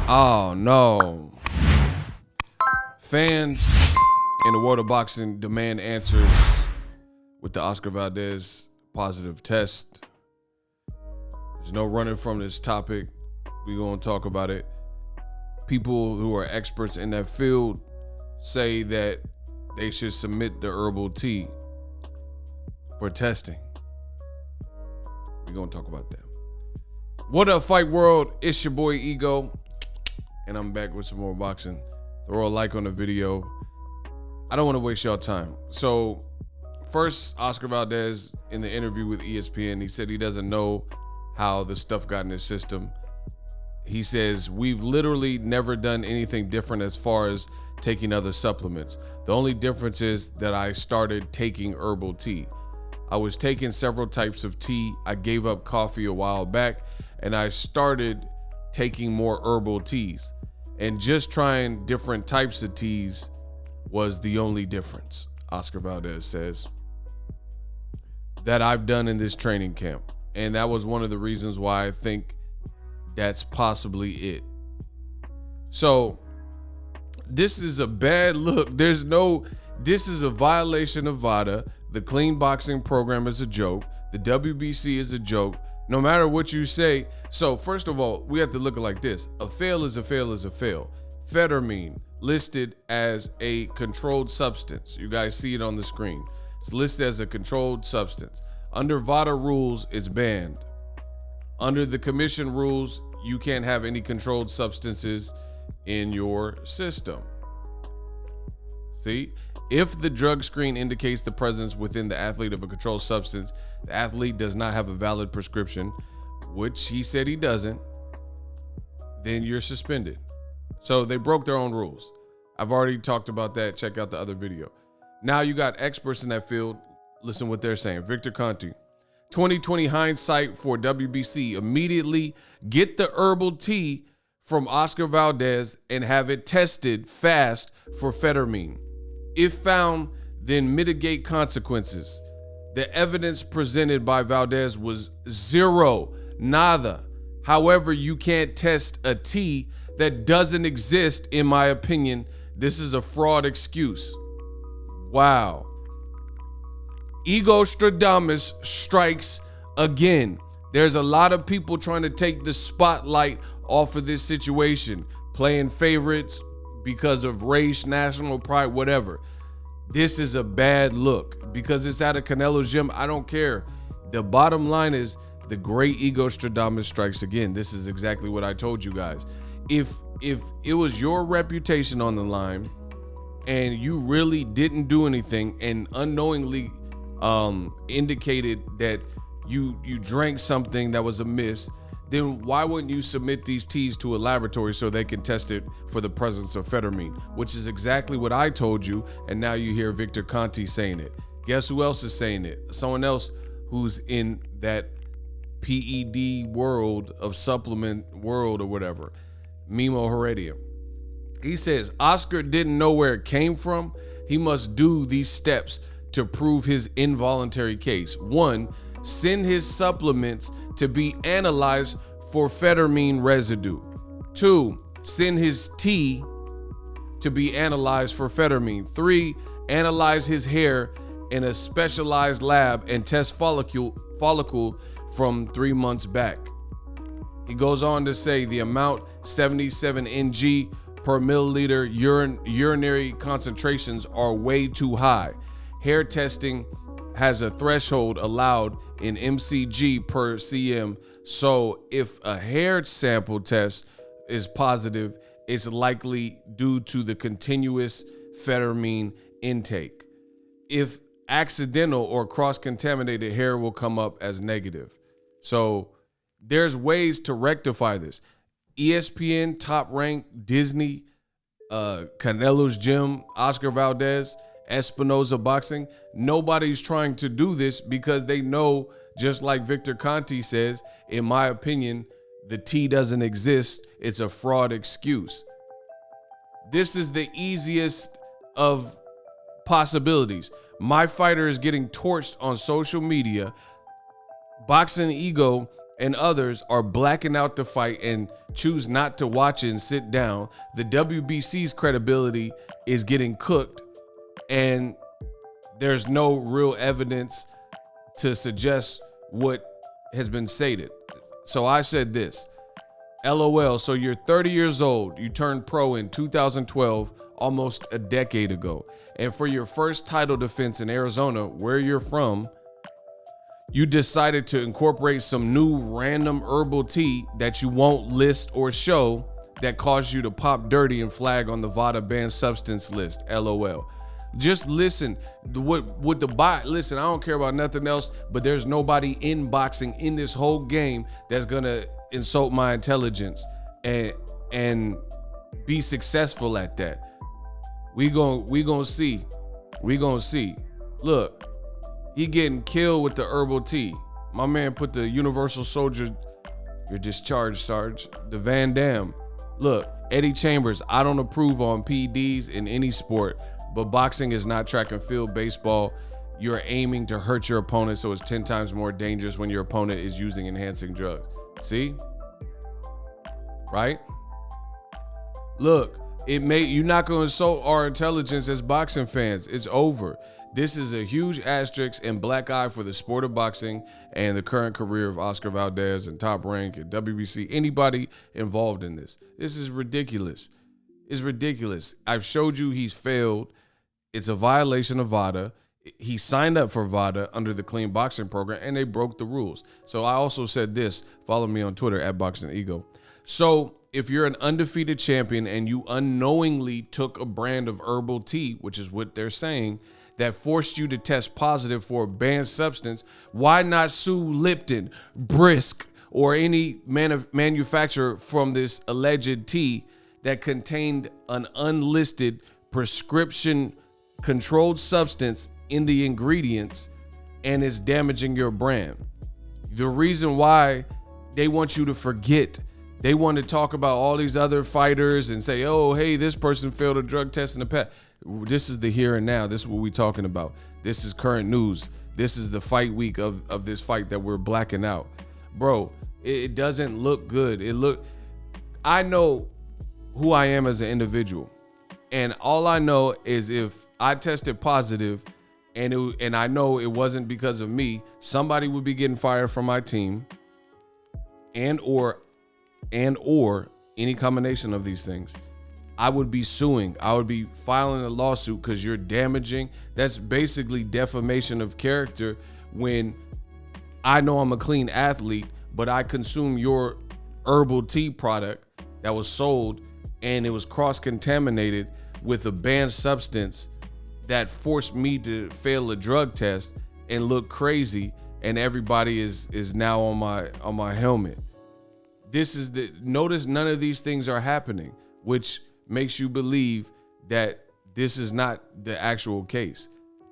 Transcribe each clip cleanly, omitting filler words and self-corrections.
Oh no. Fans in the world of boxing demand answers with the Oscar Valdez positive test. There's no running from this topic. We're going to talk about it. People who are experts in that field say that they should submit the herbal tea for testing. We're going to talk about that. What up, Fight World? It's your boy Ego, and I'm back with some more boxing. Throw a like on the video. I don't want to waste y'all time. So first, Oscar Valdez in the interview with ESPN, he said he doesn't know how the stuff got in his system. He says, we've literally never done anything different as far as taking other supplements. The only difference is that I started taking herbal tea. I was taking several types of tea. I gave up coffee a while back, and I started taking more herbal teas. And just trying different types of teas was the only difference, Oscar Valdez says, that I've done in this training camp. And that was one of the reasons why I think that's possibly it. So this is a bad look. This is a violation of VADA. The clean boxing program is a joke. The WBC is a joke. No matter what you say. So first of all, we have to look at it like this. A fail is a fail is a fail. Phentermine listed as a controlled substance. You guys see it on the screen. It's listed as a controlled substance. Under VADA rules, it's banned. Under the commission rules, you can't have any controlled substances in your system. See? If the drug screen indicates the presence within the athlete of a controlled substance, the athlete does not have a valid prescription, which he said he doesn't, then you're suspended. So they broke their own rules. I've already talked about that. Check out the other video. Now you got experts in that field. Listen what they're saying. Victor Conti. 2020 hindsight for WBC. Immediately get the herbal tea from Oscar Valdez and have it tested fast for phentermine. If found, then mitigate consequences. The evidence presented by Valdez was zero, nada. However, you can't test a tea that doesn't exist, in my opinion. This is a fraud excuse. Wow. Ego Stradamus strikes again. There's a lot of people trying to take the spotlight off of this situation, playing favorites because of race, national pride, whatever. This is a bad look because it's at a CANELO's gym. I don't care. The bottom line is the great Ego Stradamus strikes again. This is exactly what I told you guys. If it was your reputation on the line and you really didn't do anything and unknowingly indicated that you drank something that was amiss, then why wouldn't you submit these teas to a laboratory so they can test it for the presence of phentermine, which is exactly what I told you, and now you hear Victor Conti saying it. Guess who else is saying it? Someone else who's in that PED world of supplement world or whatever, Mimo Heredia. He says, Oscar didn't know where it came from. He must do these steps to prove his involuntary case. 1, send his supplements to be analyzed for phentermine residue. 2, send his tea to be analyzed for phentermine. 3, analyze his hair in a specialized lab and test follicle from 3 months back. He goes on to say the amount 77 ng per milliliter urinary concentrations are way too high. Hair testing has a threshold allowed in mcg per cm. So if a hair sample test is positive, it's likely due to the continuous phentermine intake. If accidental or cross-contaminated, hair will come up as negative. So there's ways to rectify this. ESPN, Top Rank, Disney, CANELO's Gym, Oscar Valdez, Espinoza Boxing. Nobody's trying to do this because they know, just like Victor Conti says, in my opinion, the tea doesn't exist. It's a fraud excuse. This is the easiest of possibilities. My fighter is getting torched on social media. Boxing Ego and others are blacking out the fight and choose not to watch it and sit down, the WBC's credibility is getting cooked, and there's no real evidence to suggest what has been stated. So I said this, LOL, so you're 30 years old, you turned pro in 2012, almost a decade ago. And for your first title defense in Arizona, where you're from, you decided to incorporate some new random herbal tea that you won't list or show that caused you to pop dirty and flag on the VADA banned substance list, LOL. Just listen, listen, I don't care about nothing else, but there's nobody in boxing in this whole game that's gonna insult my intelligence and be successful at that. We gonna see. Look, he getting killed with the herbal tea. My man put the Universal Soldier, you're discharged, Sarge, the Van Damme. Look, Eddie Chambers, I don't approve on PEDs in any sport, but boxing is not track and field baseball. You're aiming to hurt your opponent, so it's 10 times more dangerous when your opponent is using enhancing drugs. See? Right? Look, you're not going to insult our intelligence as boxing fans. It's over. This is a huge asterisk and black eye for the sport of boxing and the current career of Oscar Valdez and Top Rank and WBC, anybody involved in this. This is ridiculous. It's ridiculous. I've showed you he's failed. It's a violation of VADA. He signed up for VADA under the clean boxing program, and they broke the rules. So I also said this, follow me on Twitter at Boxingego. So if you're an undefeated champion and you unknowingly took a brand of herbal tea, which is what they're saying, that forced you to test positive for a banned substance, why not sue Lipton, Brisk, or any manufacturer from this alleged tea that contained an unlisted prescription controlled substance in the ingredients and is damaging your brand? The reason why they want you to forget, they want to talk about all these other fighters and say, oh, hey, this person failed a drug test in the past. This is the here and now. This is what we're talking about. This is current news. This is the fight week of this fight that we're blacking out. Bro, it doesn't look good. I know who I am as an individual. And all I know is if I tested positive and I know it wasn't because of me, somebody would be getting fired from my team and or any combination of these things. I would be suing. I would be filing a lawsuit because you're damaging. That's basically defamation of character when I know I'm a clean athlete, but I consume your herbal tea product that was sold and it was cross-contaminated with a banned substance that forced me to fail a drug test and look crazy, and everybody is now on my helmet. Notice none of these things are happening, which makes you believe that this is not the actual case.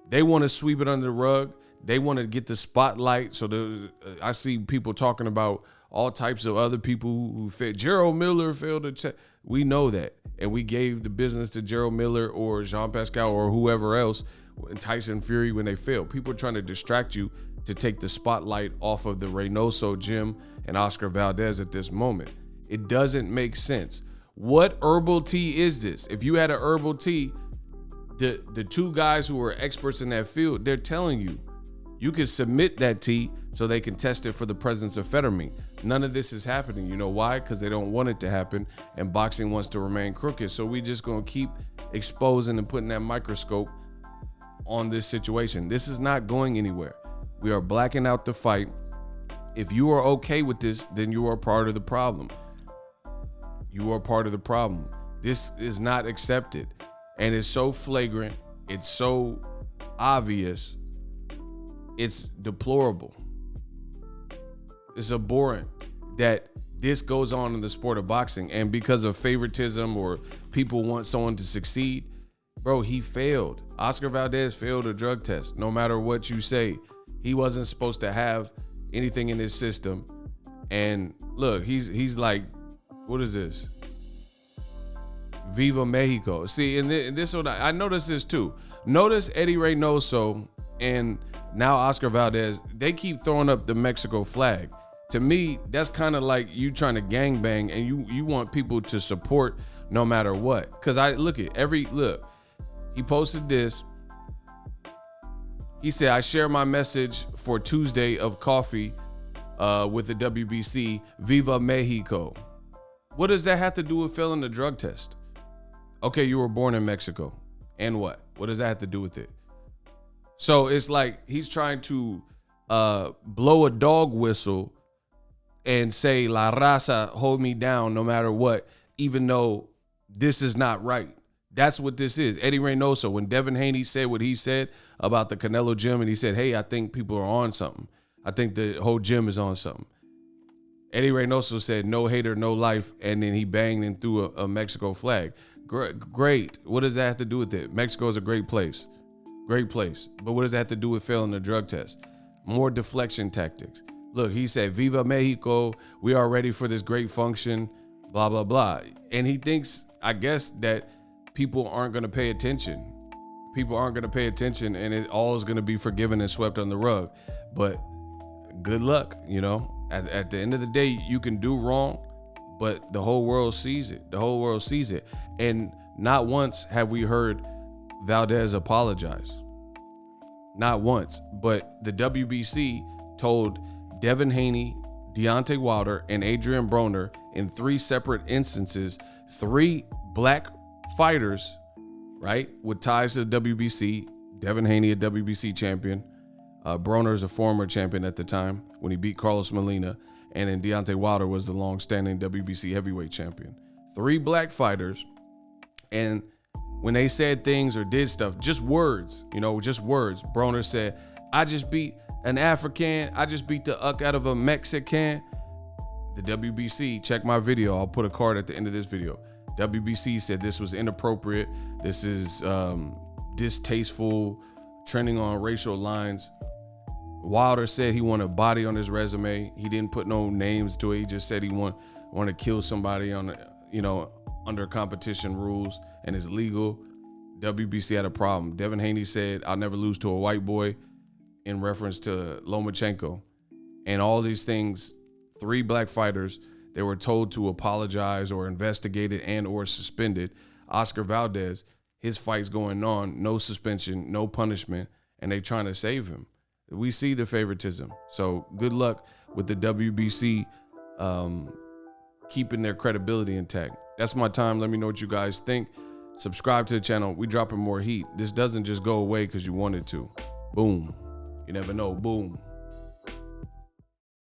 They want to sweep it under the rug. They want to get the spotlight. So I see people talking about all types of other people who failed. Gerald Miller failed a test. We know that. And we gave the business to Gerald Miller or Jean Pascal or whoever else, and Tyson Fury when they failed. People are trying to distract you to take the spotlight off of the Reynoso Jim and Oscar Valdez at this moment. It doesn't make sense. What herbal tea is this? If you had an herbal tea, the two guys who are experts in that field, they're telling you, you can submit that tea so they can test it for the presence of phentermine. None of this is happening. You know why? Because they don't want it to happen, and boxing wants to remain crooked. So we just gonna keep exposing and putting that microscope on this situation. This is not going anywhere. We are blacking out the fight. If you are okay with this, then you are part of the problem. You are part of the problem. This is not accepted. And it's so flagrant. It's so obvious. It's deplorable. It's abhorrent that this goes on in the sport of boxing. And because of favoritism or people want someone to succeed, bro, he failed. Oscar Valdez failed a drug test. No matter what you say, he wasn't supposed to have anything in his system. And look, he's like, what is this? Viva Mexico. See, and this one, I noticed this too. Notice Eddie Reynoso and now Oscar Valdez, they keep throwing up the Mexico flag. To me, that's kind of like you trying to gangbang and you want people to support no matter what. Cause I look, he posted this. He said, I share my message for Tuesday of coffee with the WBC, Viva Mexico. What does that have to do with failing the drug test? Okay, you were born in Mexico. And what? What does that have to do with it? So it's like he's trying to blow a dog whistle and say, La Raza, hold me down no matter what, even though this is not right. That's what this is. Eddie Reynoso, when Devin Haney said what he said about the Canelo gym, and he said, hey, I think people are on something. I think the whole gym is on something. Eddie Reynoso said, no hater, no life, and then he banged and threw a Mexico flag. Great. What does that have to do with it? Mexico is a great place. Great place. But what does that have to do with failing the drug test? More deflection tactics. Look, he said, Viva Mexico, we are ready for this great function, blah, blah, blah. And he thinks, I guess, that people aren't going to pay attention. People aren't going to pay attention, and it all is going to be forgiven and swept on the rug. But good luck, you know. At the end of the day, you can do wrong, but the whole world sees it. The whole world sees it. And not once have we heard Valdez apologize. Not once. But the WBC told Devin Haney, Deontay Wilder, and Adrian Broner in 3 separate instances, 3 black fighters, right, with ties to the WBC. Devin Haney, a WBC champion. Broner's a former champion at the time when he beat Carlos Molina. And then Deontay Wilder was the long-standing WBC heavyweight champion. 3 black fighters. And when they said things or did stuff, just words, you know, just words. Broner said, I just beat an African. I just beat the uck out of a Mexican. The WBC, check my video. I'll put a card at the end of this video. WBC said this was inappropriate. This is distasteful, trending on racial lines. Wilder said he wanted a body on his resume. He didn't put no names to it. He just said he wanted to kill somebody on, you know, under competition rules and it's legal. WBC had a problem. Devin Haney said, I'll never lose to a white boy, in reference to Lomachenko. And all these things, 3 black fighters, they were told to apologize or investigated and or suspended. Oscar Valdez, his fight's going on, no suspension, no punishment, and they trying to save him. We see the favoritism. So good luck with the WBC keeping their credibility intact. That's my time. Let me know what you guys think. Subscribe to the channel. We dropping more heat. This doesn't just go away because you wanted to. Boom. You never know. Boom.